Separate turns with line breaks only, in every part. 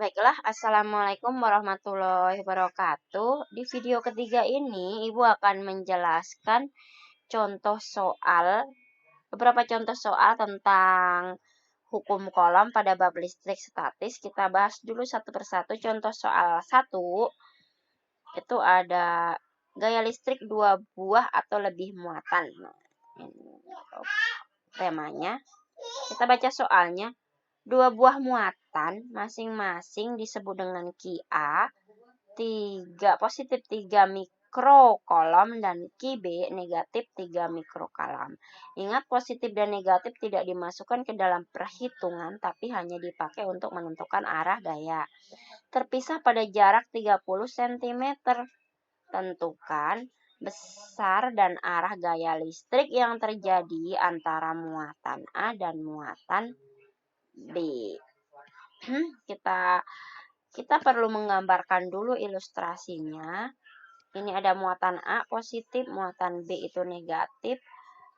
Baiklah, Assalamualaikum warahmatullahi wabarakatuh. Di video ketiga ini, Ibu akan menjelaskan beberapa contoh soal tentang hukum kolom pada bab listrik statis. Kita bahas dulu satu persatu. Contoh soal 1, itu ada gaya listrik 2 buah atau lebih muatan. Nah, ini temanya. Kita baca soalnya. 2 buah muatan masing-masing disebut dengan Ki A, 3 positif 3 mikrokolom dan Ki B negatif 3 mikrokolom. Ingat, positif dan negatif tidak dimasukkan ke dalam perhitungan tapi hanya dipakai untuk menentukan arah gaya. Terpisah pada jarak 30 cm. Tentukan besar dan arah gaya listrik yang terjadi antara muatan A dan muatan B. Kita perlu menggambarkan dulu ilustrasinya. Ini ada muatan A positif, muatan B itu negatif.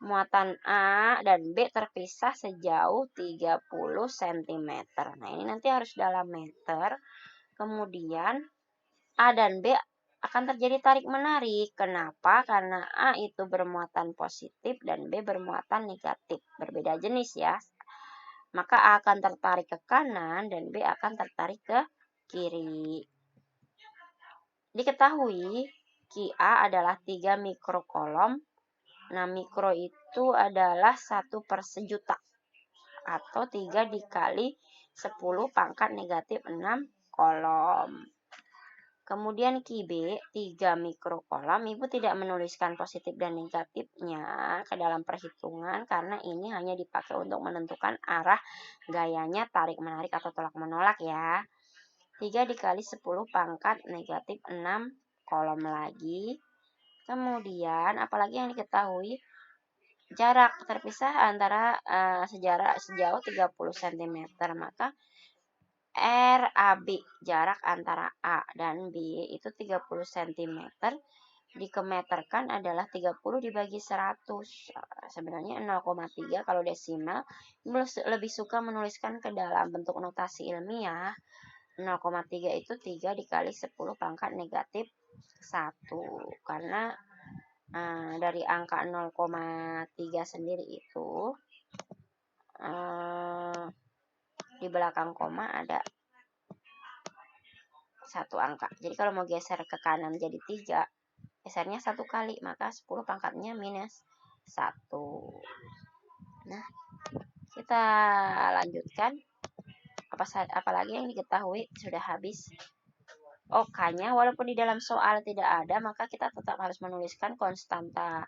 Muatan A dan B terpisah sejauh 30 cm. Nah, ini nanti harus dalam meter. Kemudian A dan B akan terjadi tarik-menarik. Kenapa? Karena A itu bermuatan positif dan B bermuatan negatif. Berbeda jenis ya. Maka A akan tertarik ke kanan dan B akan tertarik ke kiri. Diketahui Ki A adalah 3 mikrokolom. Nah, mikro itu adalah 1 per sejuta atau 3 dikali 10 pangkat negatif 6 kolom. Kemudian Ki B 3 mikrokolom. Ibu tidak menuliskan positif dan negatifnya ke dalam perhitungan karena ini hanya dipakai untuk menentukan arah gayanya tarik-menarik atau tolak-menolak ya. 3 dikali 10 pangkat negatif 6 kolom lagi. Kemudian apalagi yang diketahui, jarak terpisah antara sejauh 30 cm. Maka RAB, jarak antara A dan B itu 30 cm. Dikemeterkan adalah 30 dibagi 100. Sebenarnya 0,3 kalau desimal. Lebih suka menuliskan ke dalam bentuk notasi ilmiah. 0,3 itu 3 dikali 10 pangkat negatif 1. Karena dari angka 0,3 sendiri itu di belakang koma ada 1 angka. Jadi kalau mau geser ke kanan jadi 3, gesernya 1 kali, maka 10 pangkatnya minus 1. Nah, kita lanjutkan. Apalagi yang diketahui sudah habis. K-nya walaupun di dalam soal tidak ada, maka kita tetap harus menuliskan konstanta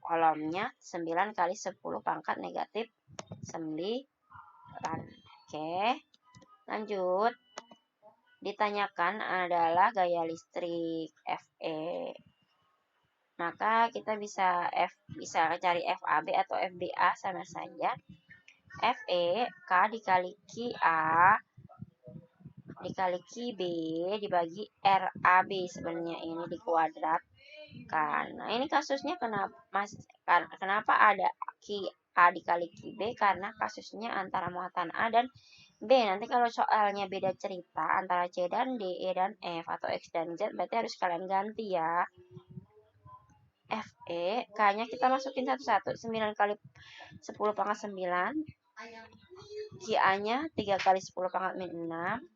kolomnya 9 kali 10 pangkat negatif 9. Oke, lanjut. Ditanyakan adalah gaya listrik FE. Maka kita bisa cari FAB atau FBA sama saja. FE K dikali Ki A dikali Ki B dibagi RAB, sebenarnya ini dikuadratkan. Nah, ini kasusnya kenapa ada Ki A dikali Ki B? Karena kasusnya antara muatan A dan B. Nanti kalau soalnya beda cerita antara C dan D, E dan F, atau X dan Z, berarti harus kalian ganti ya. FE, K-nya kita masukin satu-satu. 9 kali 10 pangkat 9. Ki A-nya 3 kali 10 pangkat min 6.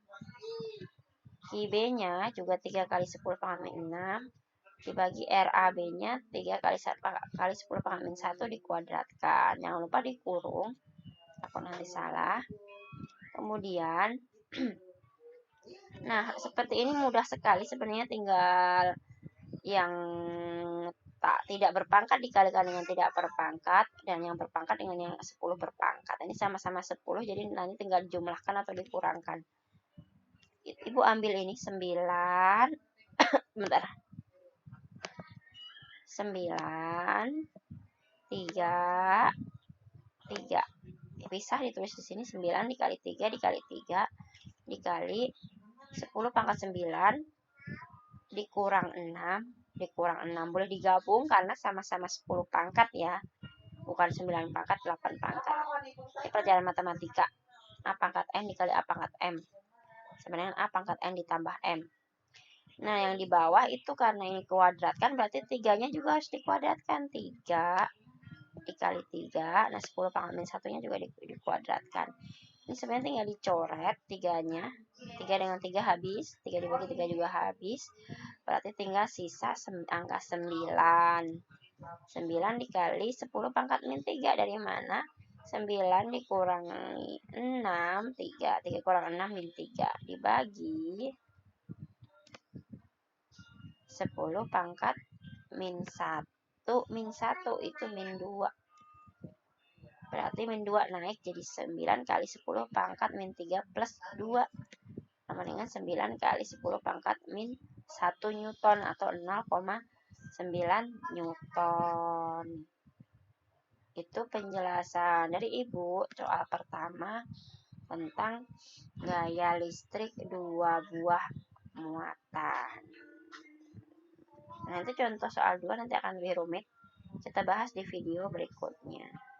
Ki B-nya juga 3 kali 10 pangkat min 6. Dibagi RAB-nya 3 kali 10 pangkat min 1 dikuadratkan. Jangan lupa dikurung. Aku nanti salah. Kemudian, nah seperti ini mudah sekali. Sebenarnya tinggal yang tidak berpangkat dikalikan dengan tidak berpangkat, dan yang berpangkat dengan yang 10 berpangkat. Ini sama-sama 10, jadi nanti tinggal jumlahkan atau dikurangkan. Ibu ambil ini 9 bentar, 9 3 pisah, ditulis di sini 9 dikali 3 dikali 3 dikali 10 pangkat 9 dikurang 6 boleh digabung karena sama-sama 10 pangkat ya, bukan 9 pangkat 8 pangkat. Ini pelajaran matematika. A pangkat M dikali A pangkat M. sama dengan A pangkat N ditambah M. Nah, yang di bawah itu karena ini kuadratkan, berarti 3-nya juga harus dikuadratkan. 3 dikali 3, nah 10 pangkat min 1-nya juga dikuadratkan. Ini sebenarnya tinggal dicoret 3-nya. 3 dengan 3 habis, 3 dibagi 3 juga habis. Berarti tinggal sisa angka 9. 9 dikali 10 pangkat min 3 dari mana? 9 dikurangi 6, 3 kurang 6 min 3 dibagi 10 pangkat min 1. Min 1 itu min 2. Berarti min 2 naik jadi 9 kali 10 pangkat min 3 plus 2. Sama dengan 9 kali 10 pangkat min 1 Newton atau 0,9 Newton. Itu penjelasan dari Ibu soal pertama tentang gaya listrik 2 buah muatan. Nanti contoh soal 2 nanti akan lebih rumit. Kita bahas di video berikutnya.